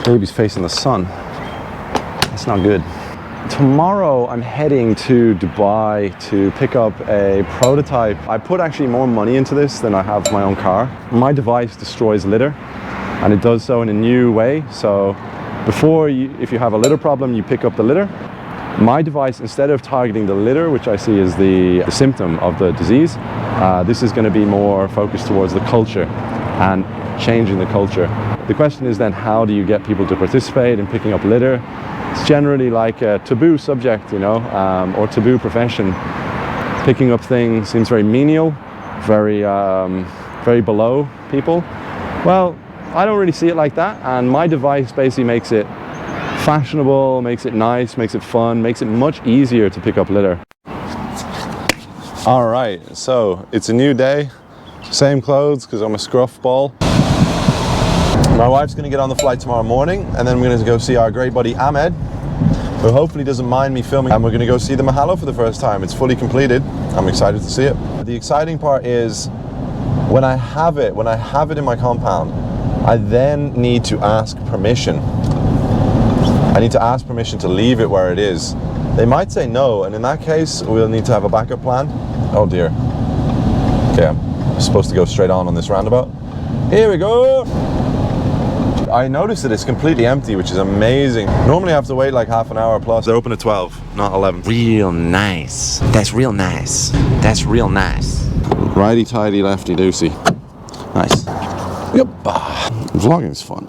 Baby's facing the sun. That's not good. Tomorrow I'm heading to Dubai to pick up a prototype. I put actually more money into this than I have my own car. My device destroys litter, and it does so in a new way. So before, if you have a litter problem, you pick up the litter. My device, instead of targeting the litter, which I see as the symptom of the disease, this is going to be more focused towards the culture and changing the culture. The question is then, how do you get people to participate in picking up litter? It's generally like a taboo subject, you know, or taboo profession. Picking up things seems very menial, very below people. Well, I don't really see it like that, and my device basically makes it fashionable, makes it nice, makes it fun, makes it much easier to pick up litter. All right, so it's a new day, same clothes because I'm a scruff ball. My wife's going to get on the flight tomorrow morning, and then we're going to go see our great buddy Ahmed, who hopefully doesn't mind me filming, and we're going to go see the Mahalo for the first time. It's fully completed. I'm excited to see it. The exciting part is when I have it in my compound, I then need to ask permission. I need to ask permission to leave it where it is. They might say no, and in that case, we'll need to have a backup plan. Oh dear. Okay, I'm supposed to go straight on this roundabout. Here we go. I noticed that it's completely empty, which is amazing. Normally I have to wait like half an hour plus. They're open at 12, not 11. Real nice. That's real nice. That's real nice. Righty tighty, lefty doosey. Nice. Yep. Vlogging is fun.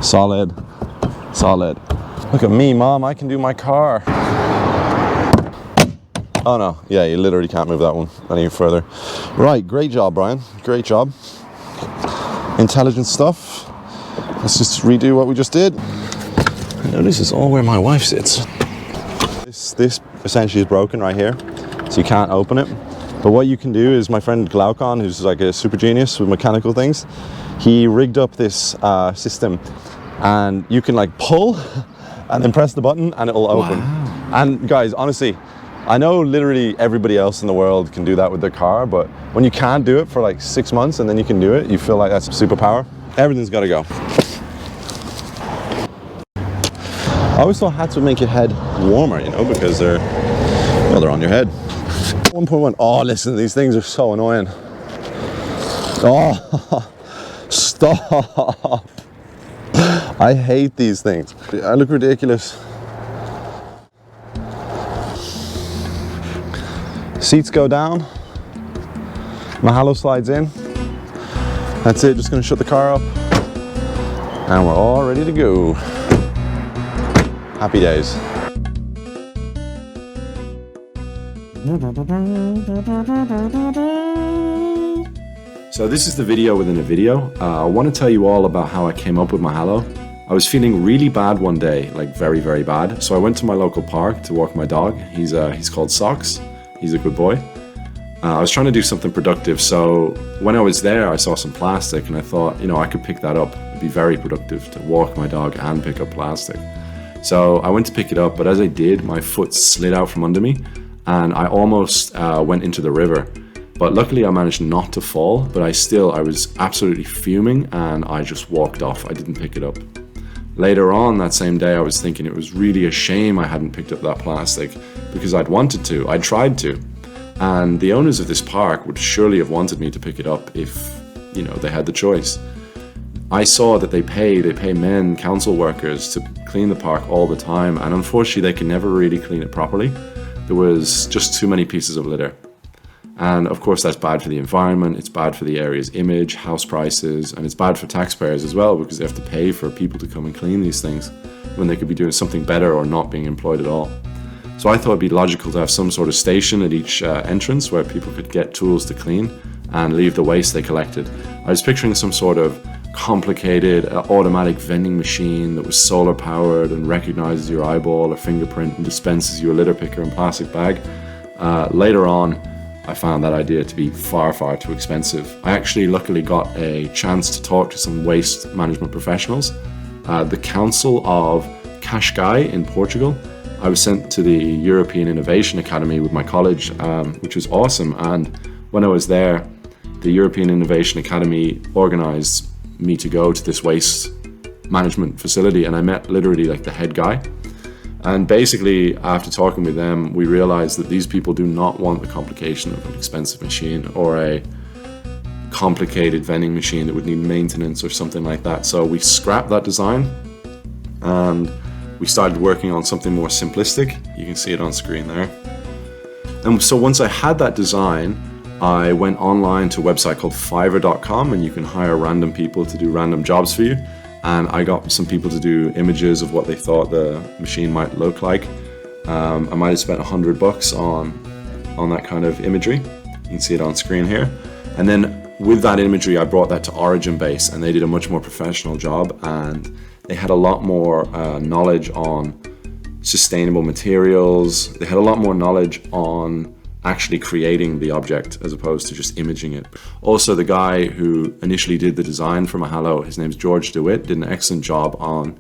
Solid. Solid. Look at me, Mom. I can do my car. Oh no. Yeah, you literally can't move that one any further. Right. Great job, Brian. Great job. Intelligent stuff. Let's just redo what we just did. Now this is all where my wife sits. This essentially is broken right here, so you can't open it. But what you can do is, my friend Glaucon, who's like a super genius with mechanical things, he rigged up this system, and you can like pull and then press the button and it'll open. Wow. And guys, honestly, I know literally everybody else in the world can do that with their car, but when you can't do it for like 6 months and then you can do it, you feel like that's a superpower. Everything's got to go. I always thought hats would make your head warmer, you know, because they're on your head. 1.1. Oh, listen, these things are so annoying. Oh, stop. I hate these things. I look ridiculous. Seats go down. Mahalo slides in. That's it, just gonna shut the car up. And we're all ready to go. Happy days. So this is the video within a video. I want to tell you all about how I came up with Mahalo. I was feeling really bad one day, like very, very bad. So I went to my local park to walk my dog. He's called Socks. He's a good boy. I was trying to do something productive. So when I was there, I saw some plastic and I thought, you know, I could pick that up. It'd be very productive to walk my dog and pick up plastic. So I went to pick it up, but as I did, my foot slid out from under me and I almost went into the river. But luckily I managed not to fall, but I was absolutely fuming and I just walked off. I didn't pick it up. Later on that same day, I was thinking it was really a shame I hadn't picked up that plastic because I'd wanted to, I tried to. And the owners of this park would surely have wanted me to pick it up if, you know, they had the choice. I saw that they pay men, council workers to clean the park all the time, and unfortunately they can never really clean it properly. There was just too many pieces of litter. And of course that's bad for the environment, it's bad for the area's image, house prices, and it's bad for taxpayers as well because they have to pay for people to come and clean these things when they could be doing something better or not being employed at all. So I thought it'd be logical to have some sort of station at each entrance where people could get tools to clean and leave the waste they collected. I was picturing some sort of complicated automatic vending machine that was solar powered and recognizes your eyeball or fingerprint and dispenses you a litter picker and plastic bag. Later on, I found that idea to be far, far too expensive. I actually luckily got a chance to talk to some waste management professionals. The Council of Cascais in Portugal. I was sent to the European Innovation Academy with my college, which was awesome. And when I was there, the European Innovation Academy organized me to go to this waste management facility, and I met literally like the head guy. And basically, after talking with them, we realized that these people do not want the complication of an expensive machine or a complicated vending machine that would need maintenance or something like that. So we scrapped that design and we started working on something more simplistic. You can see it on screen there. And so once I had that design, I went online to a website called Fiverr.com, and you can hire random people to do random jobs for you. And I got some people to do images of what they thought the machine might look like. I might have spent $100 on that kind of imagery. You can see it on screen here. And then with that imagery, I brought that to Origin Base, and they did a much more professional job, and they had a lot more knowledge on sustainable materials. They had a lot more knowledge on actually creating the object as opposed to just imaging it. Also, the guy who initially did the design for Mahalo, his name's George DeWitt, did an excellent job on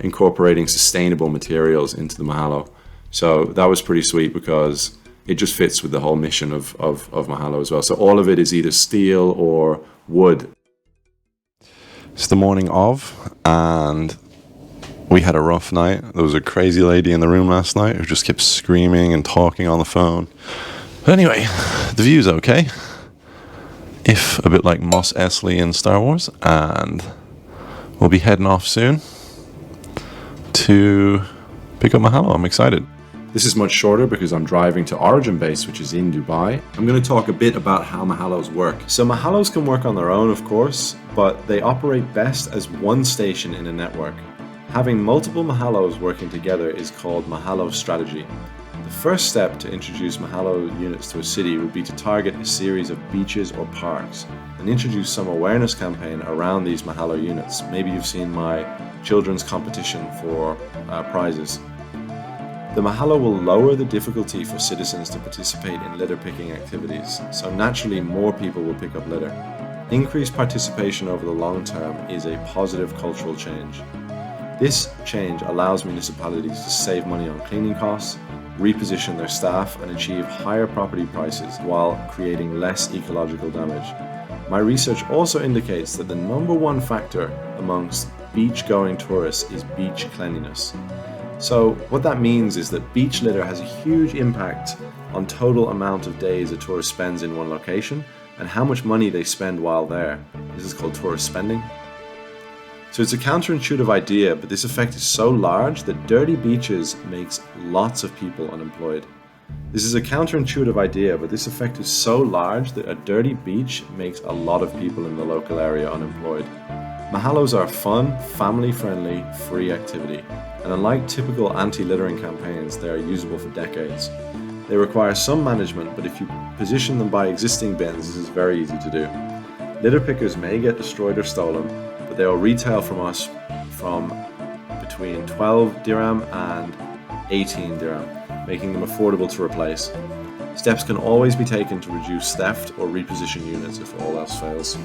incorporating sustainable materials into the Mahalo. So that was pretty sweet because it just fits with the whole mission of Mahalo as well. So all of it is either steel or wood. It's the morning of, and we had a rough night. There was a crazy lady in the room last night who just kept screaming and talking on the phone. But anyway, the view's okay. If a bit like Mos Eisley in Star Wars, and we'll be heading off soon to pick up Mahalo. I'm excited. This is much shorter because I'm driving to Origin Base, which is in Dubai. I'm going to talk a bit about how Mahalos work. So Mahalos can work on their own, of course, but they operate best as one station in a network. Having multiple Mahalos working together is called Mahalo strategy. The first step to introduce Mahalo units to a city would be to target a series of beaches or parks and introduce some awareness campaign around these Mahalo units. Maybe you've seen my children's competition for prizes. The Mahalo will lower the difficulty for citizens to participate in litter picking activities, so naturally more people will pick up litter. Increased participation over the long term is a positive cultural change. This change allows municipalities to save money on cleaning costs, reposition their staff, and achieve higher property prices while creating less ecological damage. My research also indicates that the #1 factor amongst beach-going tourists is beach cleanliness. So what that means is that beach litter has a huge impact on total amount of days a tourist spends in one location and how much money they spend while there. This is called tourist spending. So it's a counterintuitive idea, but this effect is so large that dirty beaches makes lots of people unemployed. This is a counterintuitive idea, but this effect is so large that a dirty beach makes a lot of people in the local area unemployed. Mahalos are a fun, family-friendly, free activity, and unlike typical anti-littering campaigns, they are usable for decades. They require some management, but if you position them by existing bins, this is very easy to do. Litter pickers may get destroyed or stolen, but they will retail from us from between 12 dirham and 18 dirham, making them affordable to replace. Steps can always be taken to reduce theft or reposition units if all else fails.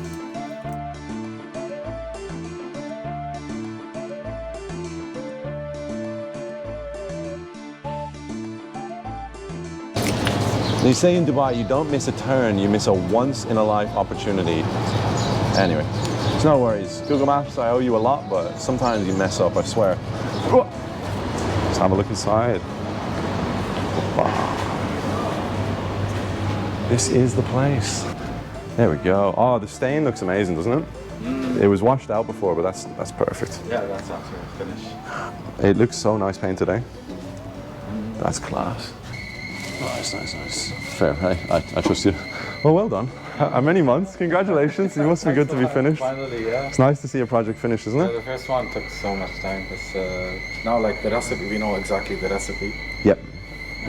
They say in Dubai, you don't miss a turn, you miss a once-in-a-life opportunity. Anyway, it's no worries. Google Maps, I owe you a lot, but sometimes you mess up, I swear. Let's have a look inside. Wow. This is the place. There we go. Oh, the stain looks amazing, doesn't it? It was washed out before, but that's perfect. Yeah, that's after finish. It looks so nice painted, eh? That's class. Nice. Fair, hey, I trust you. Well done. How many months? Congratulations. It must be good to be finished. Finally, yeah. It's nice to see a project finished, isn't Yeah, it? the first one took so much time because now, like the recipe, we know exactly the recipe. Yep.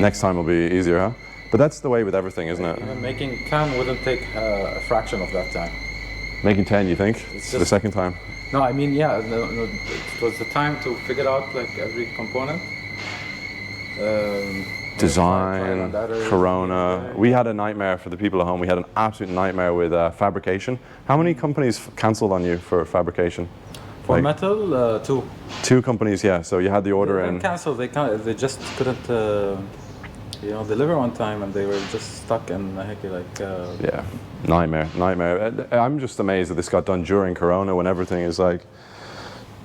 Next time will be easier, huh? But that's the way with everything, isn't it? Even making 10 wouldn't take a fraction of that time. Making 10, you think? It's the just- second time. No, I mean, yeah, no, it was the time to figure out like every component. Design, trial and error. Corona. We had a nightmare for the people at home. We had an absolute nightmare with fabrication. How many companies cancelled on you for fabrication? For Like, metal, 2. 2 companies, yeah. So you had the order They in. canceled. They just couldn't, deliver on time, and they were just stuck in Yeah, nightmare. I'm just amazed that this got done during Corona when everything is like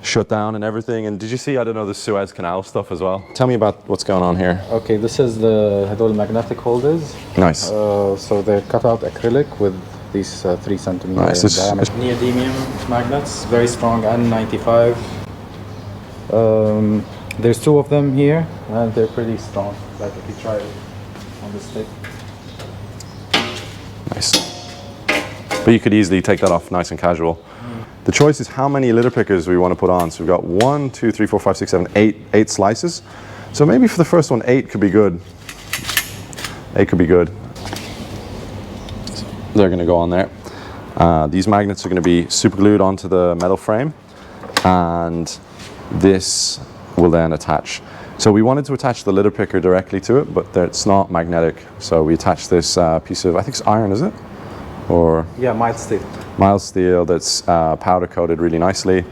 shut down and everything. And did you see, I don't know, the Suez Canal stuff as well? Tell me about what's going on here. Okay, this is the هدول magnetic holders. Nice. So they're cut out acrylic with these 3 centimeter Nice. diameter. Neodymium magnets, very strong, N95. There's 2 of them here, and they're pretty strong. Like if you try it on the stick. Nice. But you could easily take that off nice and casual. The choice is how many litter pickers we want to put on. So we've got 1, 2, 3, 4, 5, 6, 7, 8 slices. So maybe for the first one, 8 could be good. 8 could be good. They're going to go on there. These magnets are going to be super glued onto the metal frame, and this will then attach. So we wanted to attach the litter picker directly to it, but it's not magnetic. So we attach this piece of, I think it's iron, is it? Or Yeah, mild steel. mild steel that's powder coated really nicely,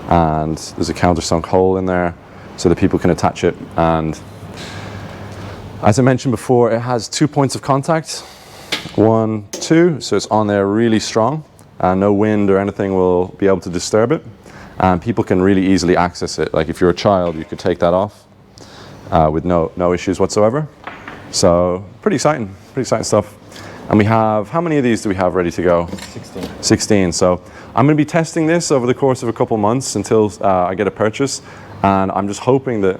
and there's a countersunk hole in there so that people can attach it. And as I mentioned before, it has 2 points of contact, 1, 2, so it's on there really strong, and no wind or anything will be able to disturb it, and people can really easily access it. Like if you're a child, you could take that off with no issues whatsoever. So pretty exciting stuff. And we have, how many of these do we have ready to go? 16. 16. So I'm going to be testing this over the course of a couple months until I get a purchase, and I'm just hoping that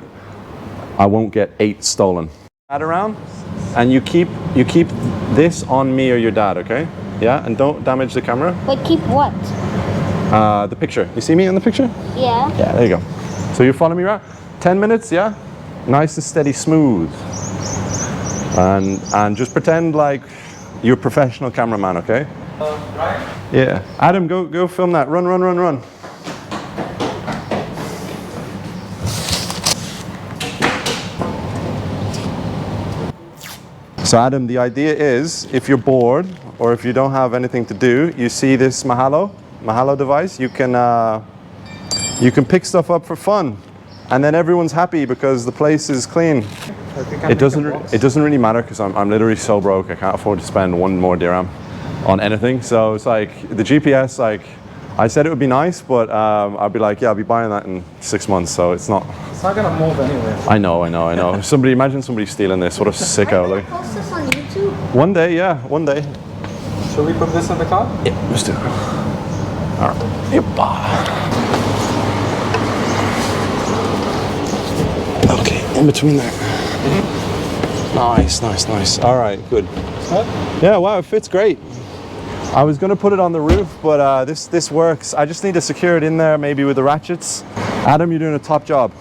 I won't get 8 stolen. Add around, and you keep this on me or your dad, okay? Yeah, and don't damage the camera. But keep what? The picture. You see me in the picture? Yeah. Yeah, there you go. So you follow me around. 10 minutes, yeah? Nice and steady, smooth. And just pretend like you're a professional cameraman, okay? Right? Yeah. Adam, go film that. Run, run, run, run. So Adam, the idea is, if you're bored or if you don't have anything to do, you see this Mahalo device, you can pick stuff up for fun, and then everyone's happy because the place is clean. It doesn't really matter because I'm literally so broke. I can't afford to spend 1 more dirham on anything. So it's like the GPS, like I said it would be nice, but I'd be like, yeah, I'll be buying that in 6 months. So it's not gonna move anywhere. I know. Imagine somebody stealing this. What a sicko. Like, Post this on YouTube. one day, yeah, one day. Should we put this in the car? Yeah, let's do it. All right. Okay, in between there. Nice. All right, good. Yeah, wow, it fits great. I was going to put it on the roof, but this works. I just need to secure it in there, maybe with the ratchets. Adam, you're doing a top job.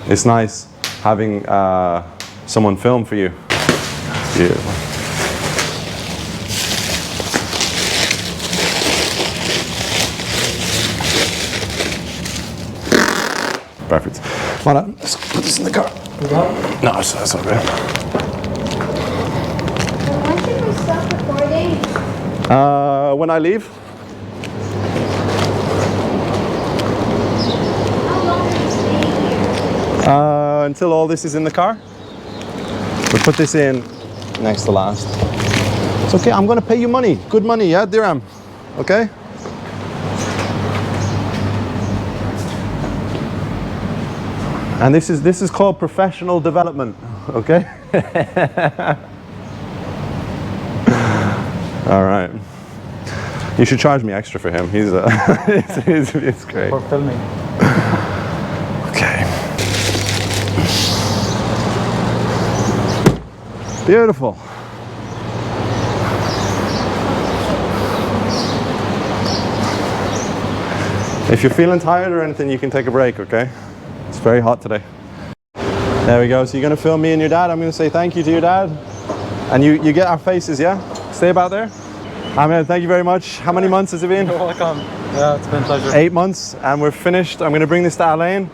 It's nice having someone film for you. Beautiful. Perfect. Come on, let's put this in the car. No, that's all good. When should we stop recording? When I leave, How long are you staying here? until all this is in the car. We'll put this in next to last. It's okay, I'm gonna pay you money. Good money, yeah, dirham. Okay? And this is called professional development, okay? All right. You should charge me extra for him. He's it's great. For filming. Okay. Beautiful. If you're feeling tired or anything, you can take a break, okay? It's very hot today. There we go. So you're going to film me and your dad. I'm going to say thank you to your dad. And you get our faces, yeah? Stay about there. Ahmed, thank you very much. How many months has it been? You're welcome. Yeah, it's been a pleasure. 8 months, and we're finished. I'm going to bring this to Alain.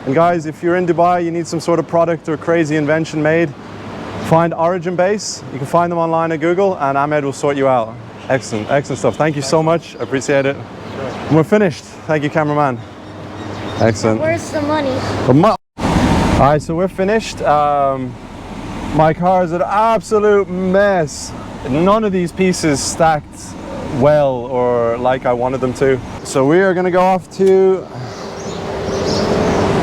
And guys, if you're in Dubai, you need some sort of product or crazy invention made, find Origin Base. You can find them online at Google, and Ahmed will sort you out. Excellent stuff. Thank you so much. I appreciate it. And we're finished. Thank you, cameraman. Excellent. Where's the money? All right, so we're finished. My car is an absolute mess. None of these pieces stacked well or like I wanted them to. So we are gonna go off to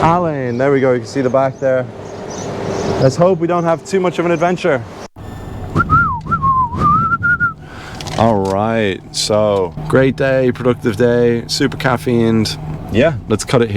Allen. There we go, you can see the back there. Let's hope we don't have too much of an adventure. All right, so great day, productive day, super caffeined. Yeah, let's cut it here.